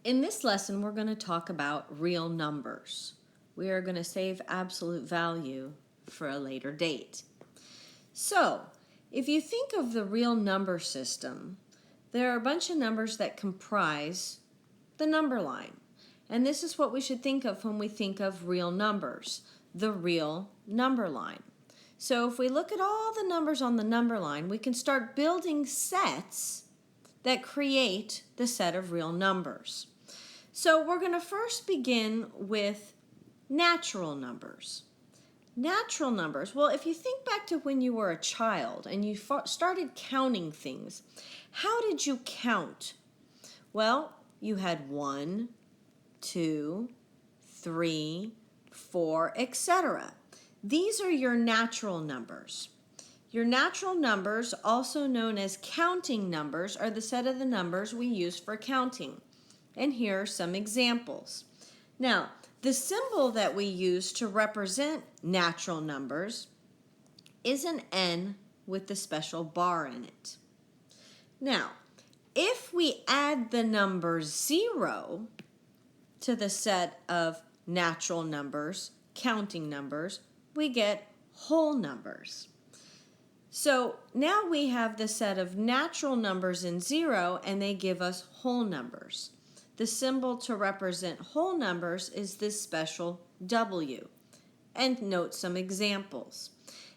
In this lesson, we're going to talk about real numbers. We are going to save absolute value for a later date. So, if you think of the real number system, there are a bunch of numbers that comprise the number line. And this is what we should think of when we think of real numbers, the real number line. So if we look at all the numbers on the number line, we can start building sets that create the set of real numbers. So we're going to first begin with natural numbers. Natural numbers, well, if you think back to when you were a child and you started counting things, how did you count? Well, you had 1, 2, 3, 4, etc. These are your natural numbers. Your natural numbers, also known as counting numbers, are the set of the numbers we use for counting. And here are some examples. Now, the symbol that we use to represent natural numbers is an N with the special bar in it. Now, if we add the number 0 to the set of natural numbers, counting numbers, we get whole numbers. So now we have the set of natural numbers in 0, and they give us whole numbers. The symbol to represent whole numbers is this special W. And note some examples.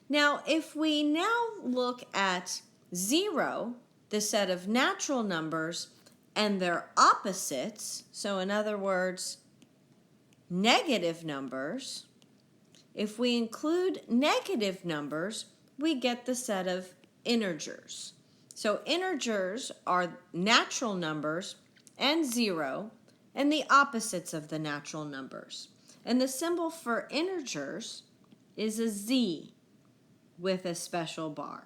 Now, if we now look at 0, the set of natural numbers, and their opposites, so in other words, negative numbers, if we include negative numbers, we get the set of integers. So integers are natural numbers and 0, and the opposites of the natural numbers. And the symbol for integers is a Z with a special bar.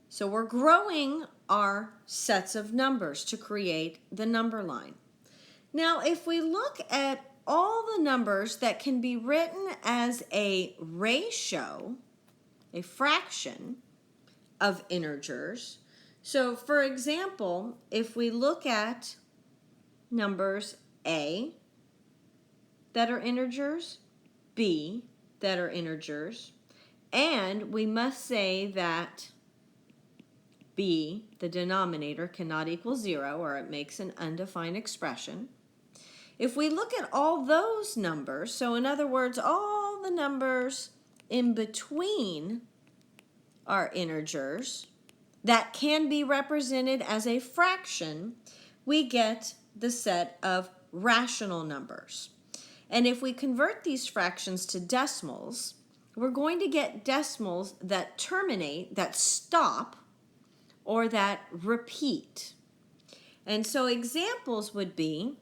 So we're growing our sets of numbers to create the number line. Now, if we look at all the numbers that can be written as a ratio, a fraction of integers. So, for example, if we look at numbers A that are integers, B that are integers, and we must say that B, the denominator, cannot equal 0, or it makes an undefined expression. If we look at all those numbers, so in other words, all the numbers in between our integers that can be represented as a fraction, we get the set of rational numbers. And if we convert these fractions to decimals, we're going to get decimals that terminate, that stop, or that repeat. And so examples would be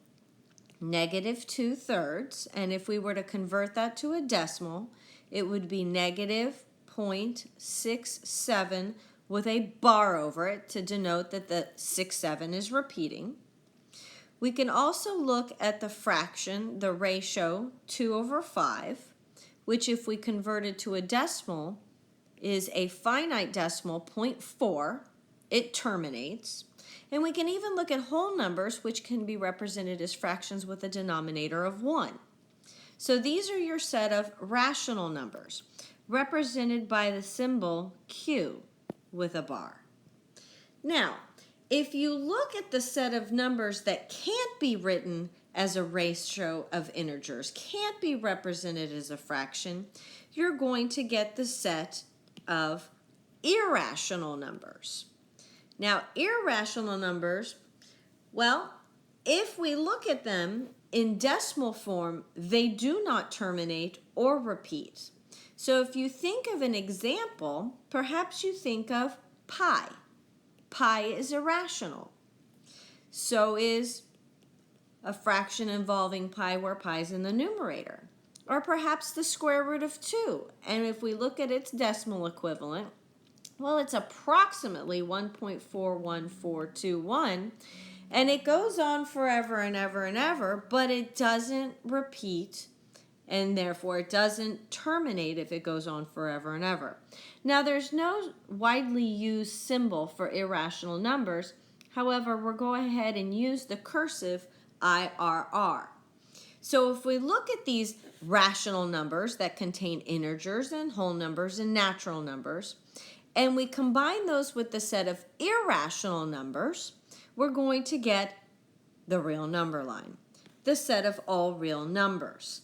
-2/3, and if we were to convert that to a decimal, it would be -0.67 with a bar over it to denote that the 67 is repeating. We can also look at the fraction, the ratio 2/5, which if we converted to a decimal is a finite decimal, 0.4. It terminates. And we can even look at whole numbers, which can be represented as fractions with a denominator of 1. So these are your set of rational numbers, represented by the symbol Q with a bar. Now, if you look at the set of numbers that can't be written as a ratio of integers, can't be represented as a fraction, you're going to get the set of irrational numbers. Now, irrational numbers, well, if we look at them in decimal form, they do not terminate or repeat. So if you think of an example, perhaps you think of pi. Pi is irrational. So is a fraction involving pi where pi is in the numerator. Or perhaps the square root of 2. And if we look at its decimal equivalent, well, it's approximately 1.41421, and it goes on forever and ever and ever, but it doesn't repeat, and therefore it doesn't terminate if it goes on forever and ever. Now, there's no widely used symbol for irrational numbers. However, we're going ahead and use the cursive IRR. So if we look at these rational numbers that contain integers and whole numbers and natural numbers, and we combine those with the set of irrational numbers, we're going to get the real number line, the set of all real numbers.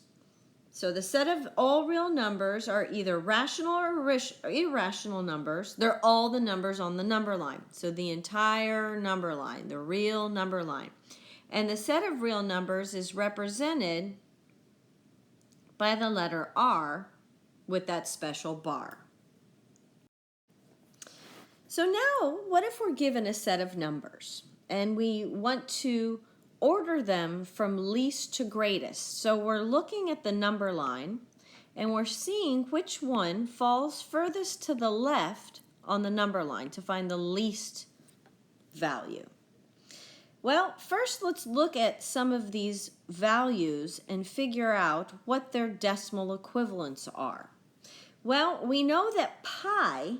So the set of all real numbers are either rational or irrational numbers. They're all the numbers on the number line. So the entire number line, the real number line. And the set of real numbers is represented by the letter R with that special bar. So now, what if we're given a set of numbers and we want to order them from least to greatest? So we're looking at the number line and we're seeing which one falls furthest to the left on the number line to find the least value. Well, first let's look at some of these values and figure out what their decimal equivalents are. Well, we know that pi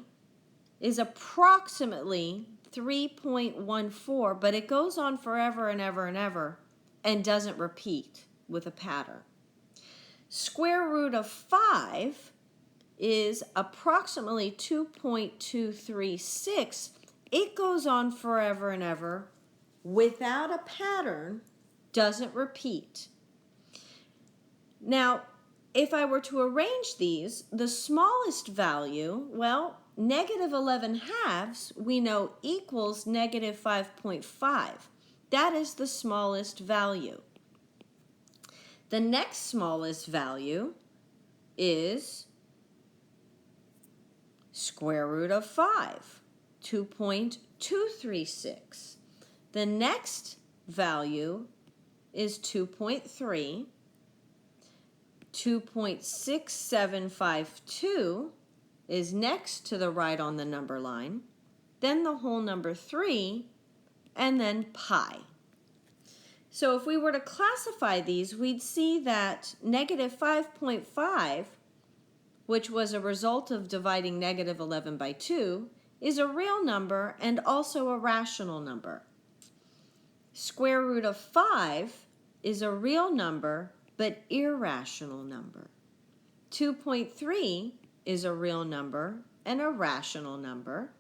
is approximately 3.14, but it goes on forever and ever and ever and doesn't repeat with a pattern. Square root of 5 is approximately 2.236. It goes on forever and ever without a pattern, doesn't repeat. Now, if I were to arrange these, the smallest value, well, -11/2 we know equals -5.5. That is the smallest value. The next smallest value is square root of 5, 2.236. The next value is 2.3. 2.6752 is next to the right on the number line, then the whole number 3, and then pi. So if we were to classify these, we'd see that -5.5, which was a result of dividing -11 by 2, is a real number and also a rational number. Square root of 5 is a real number but irrational number. 2.3 is a real number and a rational number.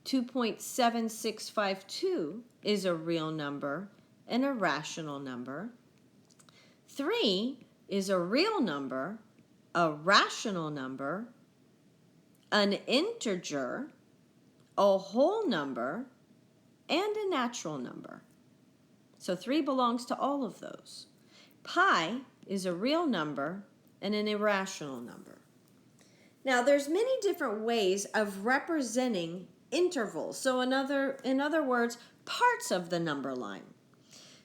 2.7652 is a real number and a rational number. 3 is a real number, a rational number, an integer, a whole number, and a natural number. So 3 belongs to all of those. Pi is a real number and an irrational number. Now, there's many different ways of representing intervals. So in other words, parts of the number line.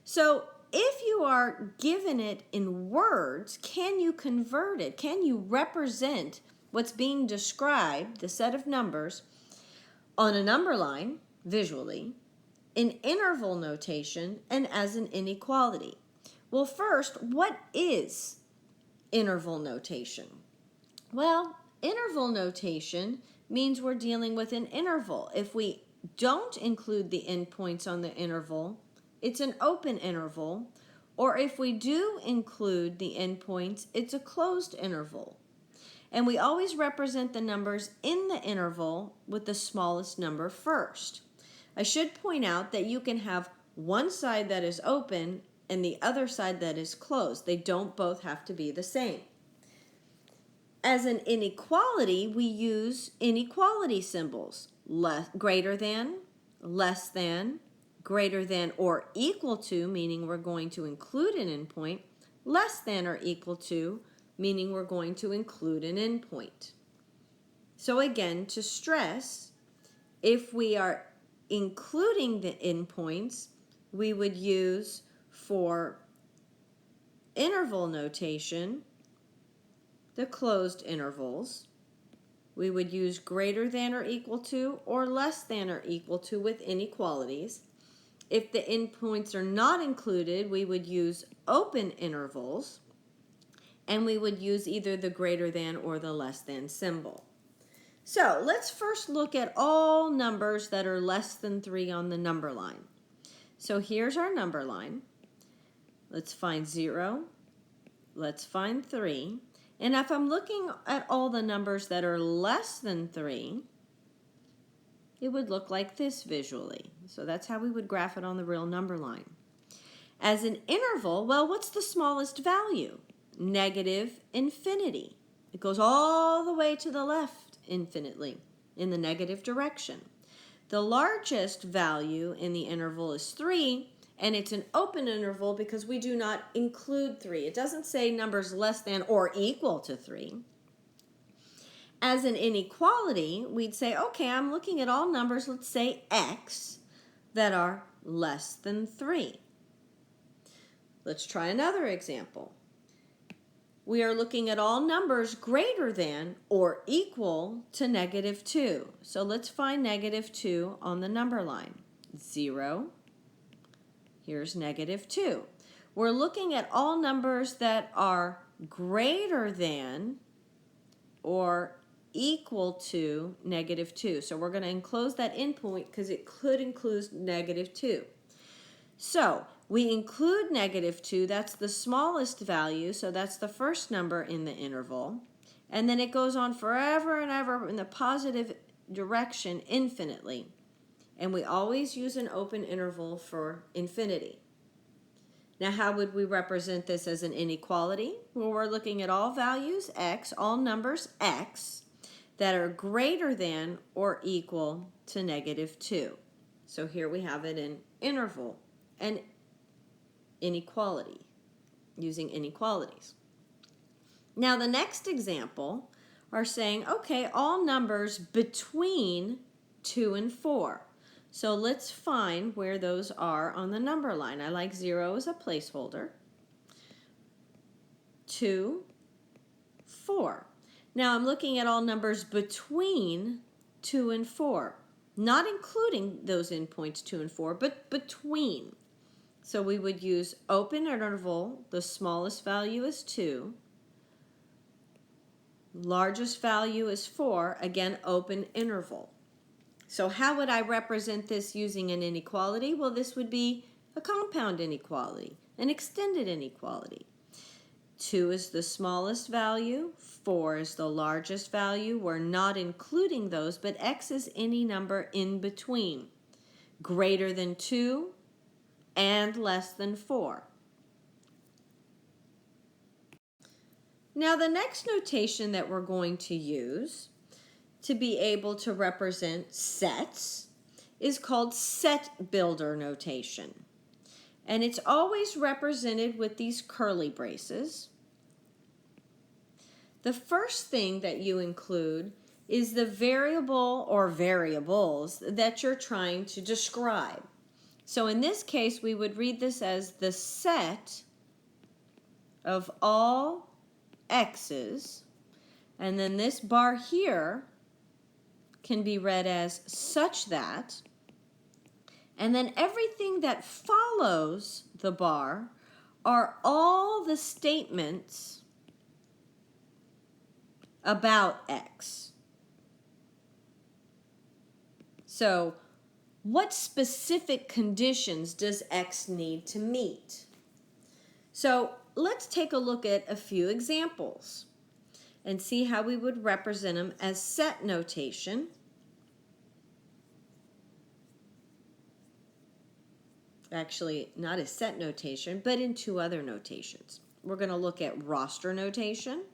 So if you are given it in words, can you convert it? Can you represent what's being described, the set of numbers, on a number line, visually, in interval notation, and as an inequality? Well, first, what is interval notation? Well, interval notation means we're dealing with an interval. If we don't include the endpoints on the interval, it's an open interval, or if we do include the endpoints, it's a closed interval. And we always represent the numbers in the interval with the smallest number first. I should point out that you can have one side that is open and the other side that is closed. They don't both have to be the same. As an inequality, we use inequality symbols. Greater than, less than, greater than or equal to, meaning we're going to include an endpoint, less than or equal to, meaning we're going to include an endpoint. So again, to stress, if we are including the endpoints, we would use for interval notation the closed intervals. We would use greater than or equal to or less than or equal to with inequalities. If the endpoints are not included, we would use open intervals, and we would use either the greater than or the less than symbol. So let's first look at all numbers that are less than 3 on the number line. So here's our number line. Let's find 0. Let's find 3. And if I'm looking at all the numbers that are less than 3, it would look like this visually. So that's how we would graph it on the real number line. As an interval, well, what's the smallest value? Negative infinity. It goes all the way to the left infinitely in the negative direction. The largest value in the interval is 3, and it's an open interval because we do not include 3. It doesn't say numbers less than or equal to 3. As an inequality, we'd say, okay, I'm looking at all numbers, let's say x, that are less than 3. Let's try another example. We are looking at all numbers greater than or equal to -2. So let's find -2 on the number line. 0. Here's -2. We're looking at all numbers that are greater than or equal to -2. So we're going to enclose that endpoint because it could include -2. So we include -2, that's the smallest value, so that's the first number in the interval. And then it goes on forever and ever in the positive direction infinitely. And we always use an open interval for infinity. Now, how would we represent this as an inequality? Well, we're looking at all values x, all numbers x, that are greater than or equal to -2. So here we have it in interval and inequality, using inequalities. Now, the next example are saying, okay, all numbers between 2 and 4. So let's find where those are on the number line. I like 0 as a placeholder. 2, 4. Now I'm looking at all numbers between 2 and 4, not including those endpoints 2 and 4, but between. So we would use open interval, the smallest value is 2, largest value is 4, again open interval. So how would I represent this using an inequality? Well, this would be a compound inequality, an extended inequality. 2 is the smallest value, 4 is the largest value. We're not including those, but x is any number in between, greater than 2 and less than 4. Now the next notation that we're going to use to be able to represent sets is called set builder notation. And it's always represented with these curly braces. The first thing that you include is the variable or variables that you're trying to describe. So in this case, we would read this as the set of all x's, and then this bar here can be read as such that, and then everything that follows the bar are all the statements about x. So what specific conditions does x need to meet? So let's take a look at a few examples and see how we would represent them as set notation. Actually, not as set notation, but in two other notations. We're going to look at roster notation,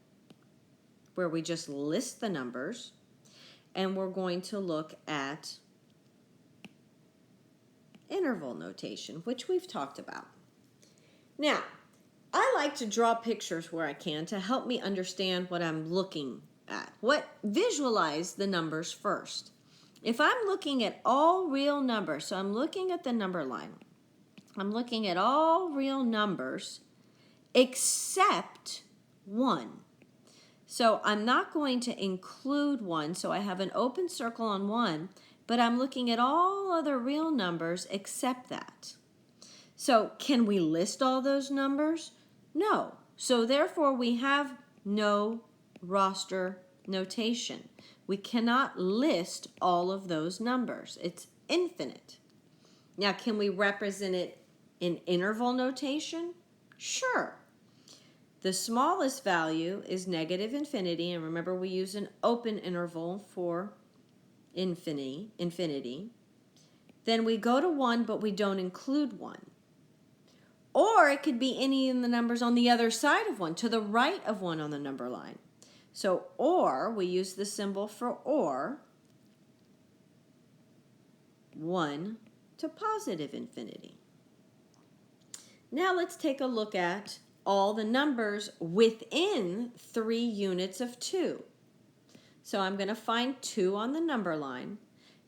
where we just list the numbers, and we're going to look at interval notation, which we've talked about. Now, I like to draw pictures where I can to help me understand what I'm looking at. Visualize the numbers first. If I'm looking at all real numbers, so I'm looking at the number line, I'm looking at all real numbers except 1. So I'm not going to include 1, so I have an open circle on 1, but I'm looking at all other real numbers except that. So can we list all those numbers? No. So therefore we have no roster notation. We cannot list all of those numbers. It's infinite. Now, can we represent it in interval notation? Sure. The smallest value is negative infinity, and remember we use an open interval for infinity. Then we go to 1, but we don't include 1. Or it could be any of the numbers on the other side of 1, to the right of 1 on the number line. So or, we use the symbol for or, 1 to positive infinity. Now let's take a look at all the numbers within 3 units of 2. So I'm going to find 2 on the number line,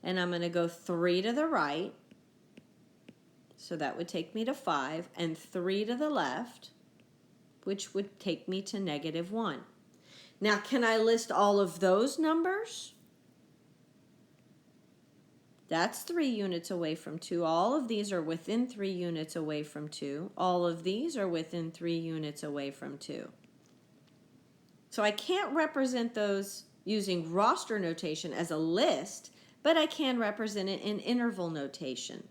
and I'm going to go 3 to the right, so that would take me to 5, and 3 to the left, which would take me to negative 1. Now, can I list all of those numbers? That's 3 units away from 2. All of these are within 3 units away from 2. All of these are within 3 units away from 2. So I can't represent those using roster notation as a list, but I can represent it in interval notation.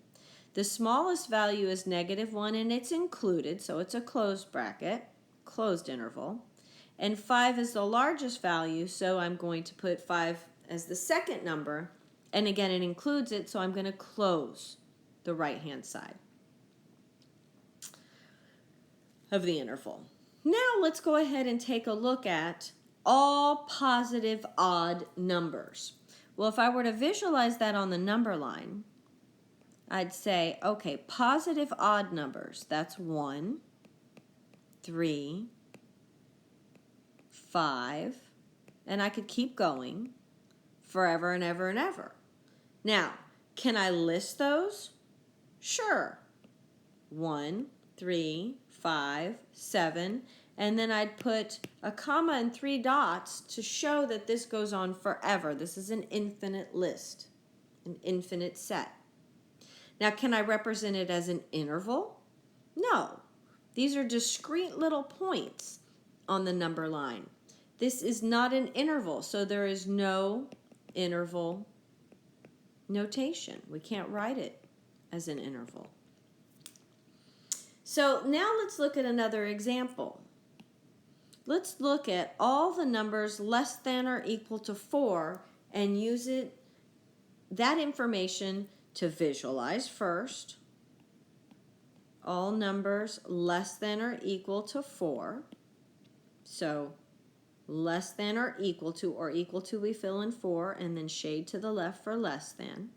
The smallest value is negative 1, and it's included, so it's a closed bracket, closed interval. And 5 is the largest value, so I'm going to put 5 as the second number. And again, it includes it, so I'm going to close the right-hand side of the interval. Now let's go ahead and take a look at all positive odd numbers. Well, if I were to visualize that on the number line, I'd say, okay, positive odd numbers, that's 1, 3, 5, and I could keep going forever and ever and ever. Now, can I list those? Sure. 1, 3, 5, 7, and then I'd put a comma and 3 dots to show that this goes on forever. This is an infinite list, an infinite set. Now, can I represent it as an interval? No. These are discrete little points on the number line. This is not an interval, so there is no interval notation. We can't write it as an interval. So now let's look at another example. Let's look at all the numbers less than or equal to 4 and use that information to visualize first. All numbers less than or equal to 4. So less than or equal to, we fill in 4 and then shade to the left for less than.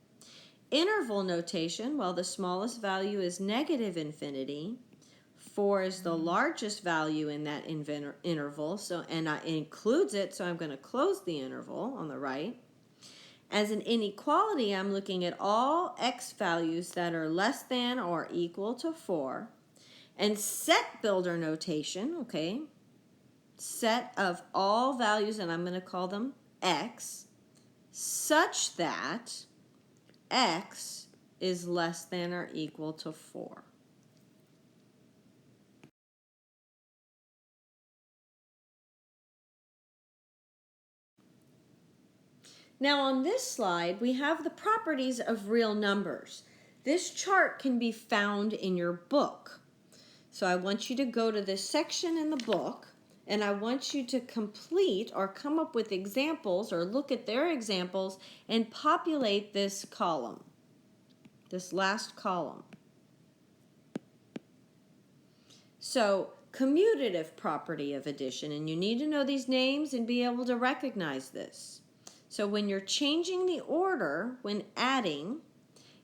Interval notation, well, the smallest value is negative infinity. 4 is the largest value in that interval, and it includes it, so I'm going to close the interval on the right. As an inequality, I'm looking at all x values that are less than or equal to 4. And set builder notation, okay, set of all values, and I'm going to call them x, such that x is less than or equal to 4. Now on this slide, we have the properties of real numbers. This chart can be found in your book. So I want you to go to this section in the book, and I want you to complete or come up with examples or look at their examples and populate this column, this last column. So, commutative property of addition, and you need to know these names and be able to recognize this. So when you're changing the order when adding,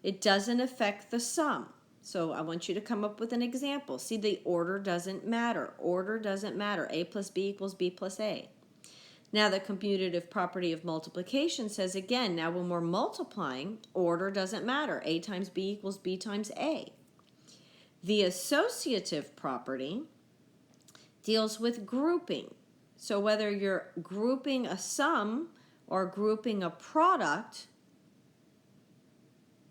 it doesn't affect the sum. So I want you to come up with an example. See, the order doesn't matter. Order doesn't matter. A plus B equals B plus A. Now the commutative property of multiplication says again, now when we're multiplying, order doesn't matter. A times B equals B times A. The associative property deals with grouping. So whether you're grouping a sum or grouping a product,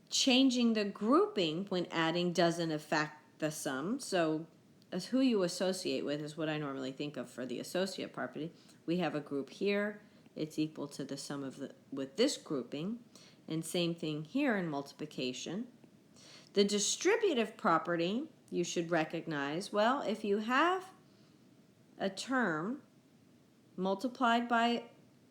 changing the grouping when adding doesn't affect the sum. So as who you associate with is what I normally think of for the associate property. We have a group here, it's equal to the sum of with this grouping. And same thing here in multiplication. The distributive property you should recognize, well, if you have a term multiplied by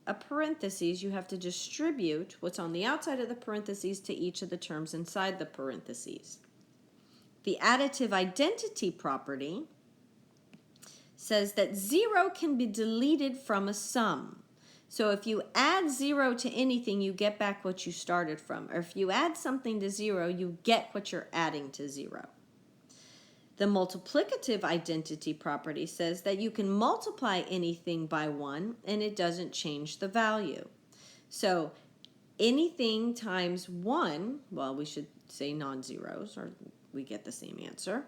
a parentheses, you have to distribute what's on the outside of the parentheses to each of the terms inside the parentheses. The additive identity property says that 0 can be deleted from a sum. So if you add 0 to anything, you get back what you started from. Or if you add something to 0, you get what you're adding to 0. The multiplicative identity property says that you can multiply anything by 1 and it doesn't change the value. So anything times 1, well, we should say non-zeros, or we get the same answer,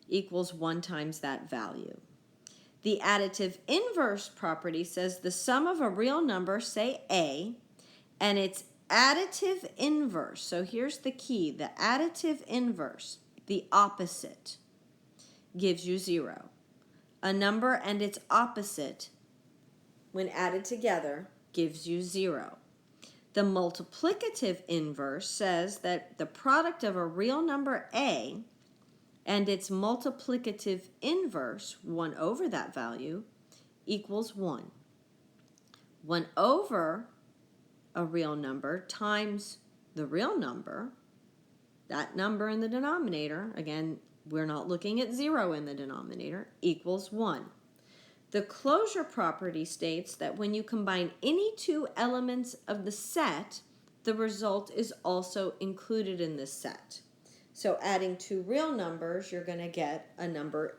equals 1 times that value. The additive inverse property says the sum of a real number, say A, and its additive inverse. So here's the key, the additive inverse, the opposite, gives you 0. A number and its opposite, when added together, gives you 0. The multiplicative inverse says that the product of a real number A and its multiplicative inverse, 1 over that value, equals 1. 1 over a real number times the real number, that number in the denominator, again, we're not looking at 0 in the denominator, equals 1. The closure property states that when you combine any two elements of the set, the result is also included in the set. So adding two real numbers, you're going to get a number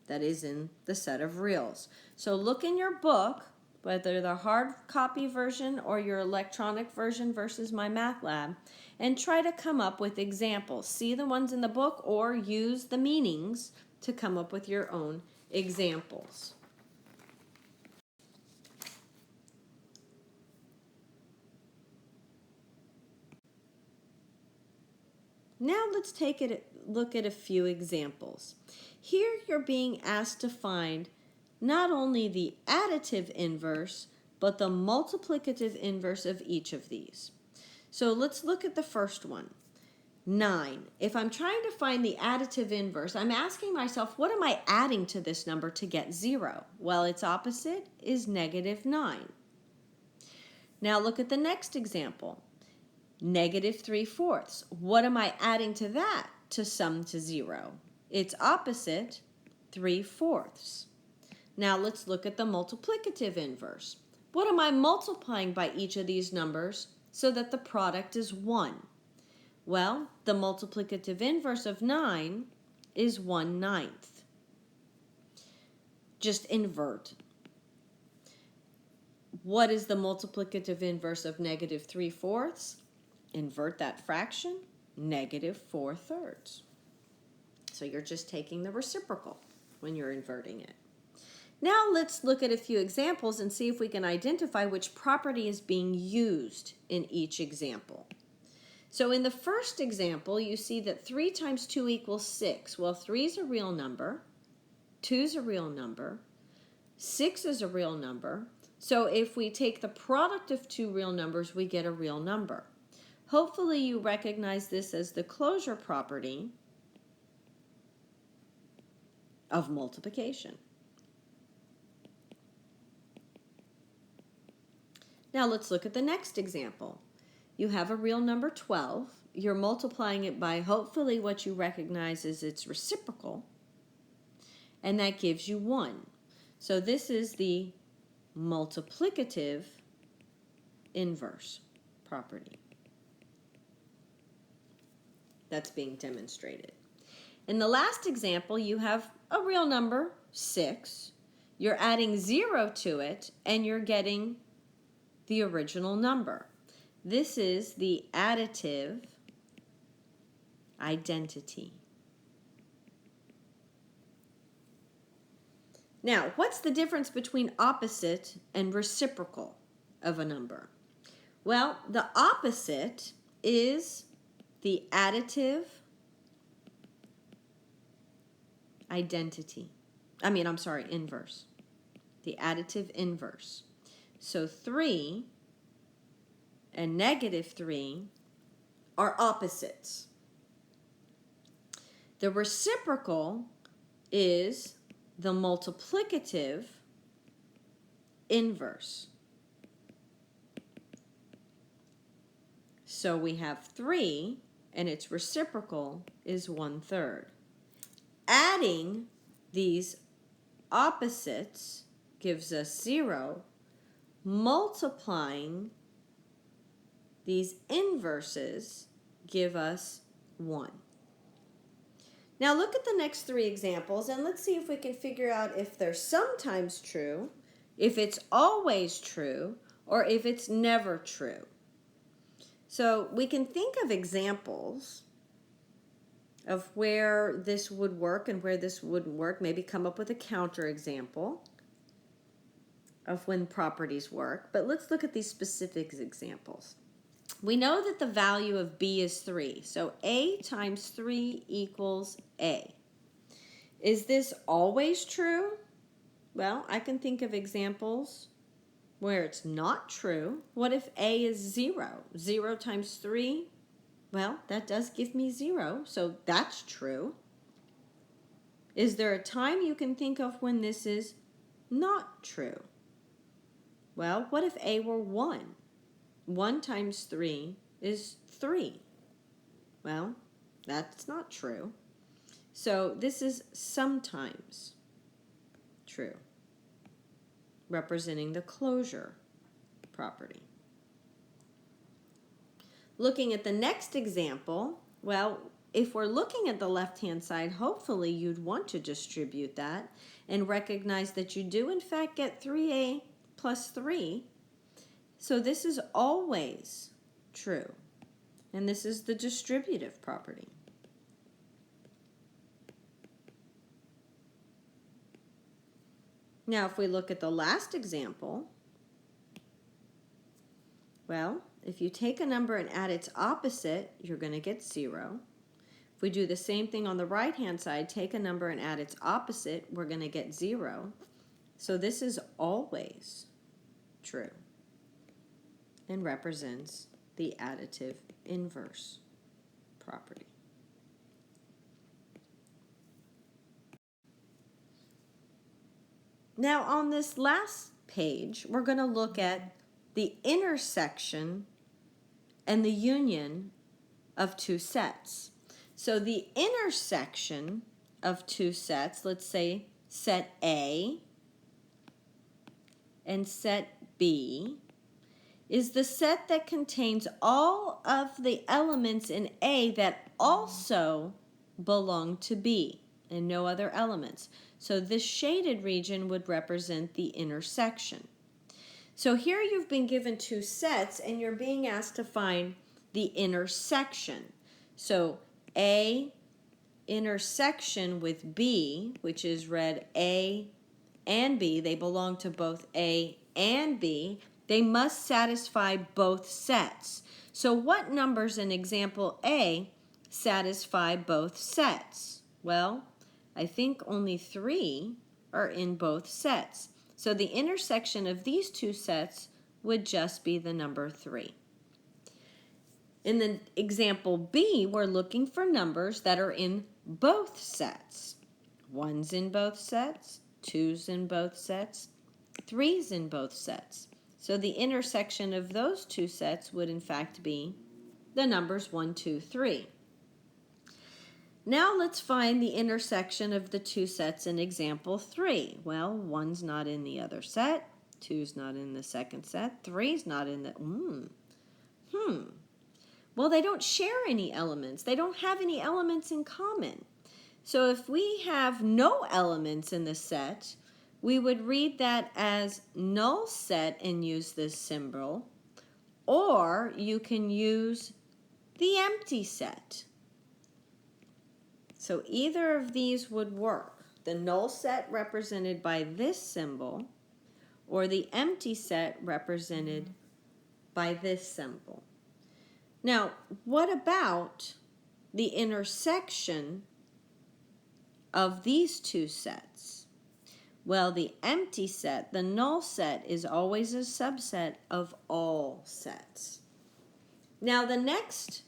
that is in the set of reals. So look in your book, whether the hard copy version or your electronic version versus my math lab, and try to come up with examples. See the ones in the book or use the meanings to come up with your own examples. Now let's take a look at a few examples. Here you're being asked to find not only the additive inverse, but the multiplicative inverse of each of these. So let's look at the first one, 9. If I'm trying to find the additive inverse, I'm asking myself, what am I adding to this number to get 0? Well, its opposite is negative 9. Now look at the next example. Negative 3/4. What am I adding to that to sum to 0? Its opposite, 3/4. Now let's look at the multiplicative inverse. What am I multiplying by each of these numbers so that the product is 1? Well, the multiplicative inverse of 9 is 1/9. Just invert. What is the multiplicative inverse of negative 3/4? Invert that fraction, negative 4/3. So you're just taking the reciprocal when you're inverting it. Now let's look at a few examples and see if we can identify which property is being used in each example. So in the first example, you see that 3 times 2 equals 6. Well, 3 is a real number, 2 is a real number, 6 is a real number. So if we take the product of two real numbers, we get a real number. Hopefully you recognize this as the closure property of multiplication. Now let's look at the next example. You have a real number 12. You're multiplying it by hopefully what you recognize as its reciprocal, and that gives you 1. So this is the multiplicative inverse property that's being demonstrated. In the last example, you have a real number, 6. You're adding 0 to it, and you're getting the original number. This is the additive identity. Now, what's the difference between opposite and reciprocal of a number? Well, the opposite is the additive inverse. The additive inverse. So 3 and -3 are opposites. The reciprocal is the multiplicative inverse. So we have 3 and its reciprocal is 1/3. Adding these opposites gives us 0. Multiplying these inverses give us 1. Now look at the next 3 examples and let's see if we can figure out if they're sometimes true, if it's always true, or if it's never true. So we can think of examples of where this would work and where this wouldn't work. Maybe come up with a counterexample of when properties work. But let's look at these specific examples. We know that the value of B is 3. So A times 3 equals A. Is this always true? Well, I can think of examples where it's not true. What if A is 0? 0 times 3? Well, that does give me 0, so that's true. Is there a time you can think of when this is not true? Well, what if A were 1? 1 times 3 is 3. Well, that's not true. So this is sometimes true, representing the closure property. Looking at the next example, well, if we're looking at the left-hand side, hopefully you'd want to distribute that and recognize that you do in fact get 3A plus 3. So this is always true, and this is the distributive property. Now, if we look at the last example, well, if you take a number and add its opposite, you're going to get 0. If we do the same thing on the right-hand side, take a number and add its opposite, we're going to get 0. So this is always true and represents the additive inverse property. Now on this last page, we're going to look at the intersection and the union of two sets. So the intersection of two sets, let's say set A and set B, is the set that contains all of the elements in A that also belong to B and no other elements. So this shaded region would represent the intersection. So here you've been given two sets and you're being asked to find the intersection. So A intersection with B, which is read A and B, they belong to both A and B. They must satisfy both sets. So what numbers in example A satisfy both sets? Well, I think only 3 are in both sets. So the intersection of these two sets would just be the number 3. In the example B, we're looking for numbers that are in both sets. 1's in both sets, 2's in both sets, 3's in both sets. So the intersection of those two sets would in fact be the numbers 1, 2, 3. Now let's find the intersection of the two sets in example 3. Well, 1's not in the other set, 2's not in the second set, 3's not in the... Well, they don't share any elements. They don't have any elements in common. So if we have no elements in the set, we would read that as null set and use this symbol, or you can use the empty set. So either of these would work. The null set represented by this symbol, or the empty set represented by this symbol. Now, what about the intersection of these two sets? Well, the empty set, the null set, is always a subset of all sets. Now, the next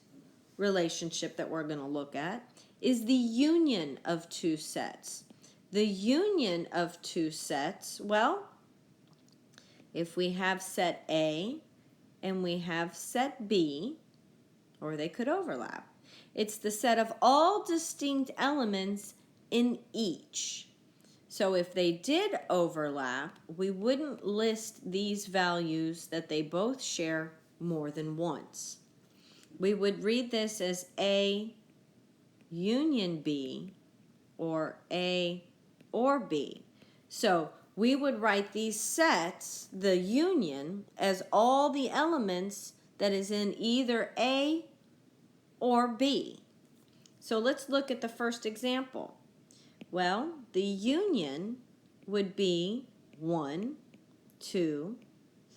relationship that we're going to look at is the union of two sets. The union of two sets, well, if we have set A and we have set B, or they could overlap, it's the set of all distinct elements in each. So if they did overlap, we wouldn't list these values that they both share more than once. We would read this as A union B, or A or B. So we would write these sets, the union, as all the elements that is in either A or B. So let's look at the first example. Well, the union would be 1, 2,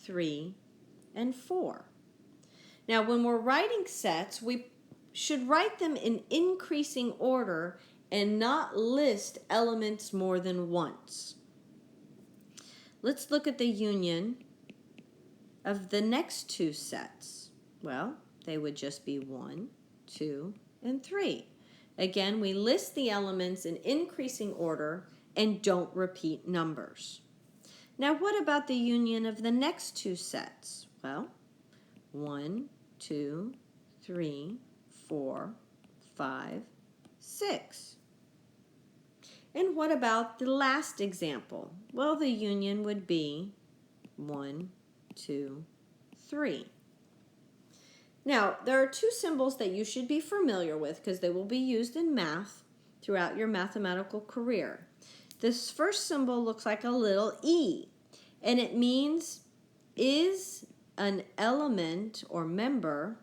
3, and 4. Now, when we're writing sets, we should write them in increasing order and not list elements more than once. Let's look at the union of the next two sets. Well, they would just be 1, 2, and 3. Again, we list the elements in increasing order and don't repeat numbers. Now, what about the union of the next two sets? Well, 1, 2, 3, 4, 5, 6. And what about the last example? Well, the union would be 1, 2, 3. Now, there are two symbols that you should be familiar with because they will be used in math throughout your mathematical career. This first symbol looks like a little E, and it means is an element or member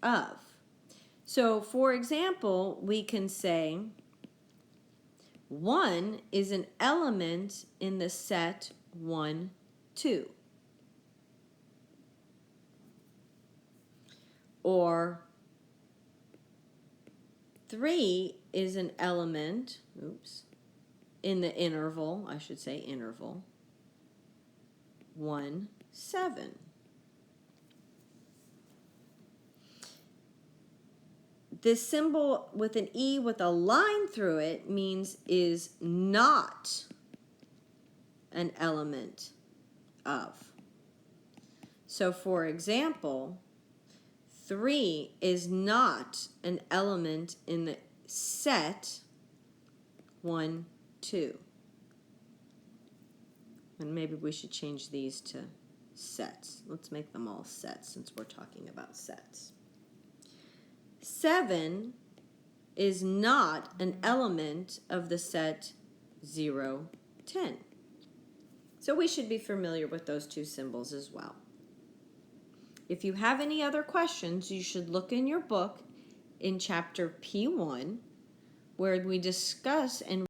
of. So, for example, we can say 1 is an element in the set 1, 2. Or 3 is an element, in the interval, I should say interval, 1, 7. This symbol with an E with a line through it means is not an element of. So for example, 3 is not an element in the set 1, 2. And maybe we should change these to sets. Let's make them all sets since we're talking about sets. 7 is not an element of the set 0, 10. So we should be familiar with those two symbols as well. If you have any other questions, you should look in your book in chapter P1, where we discuss and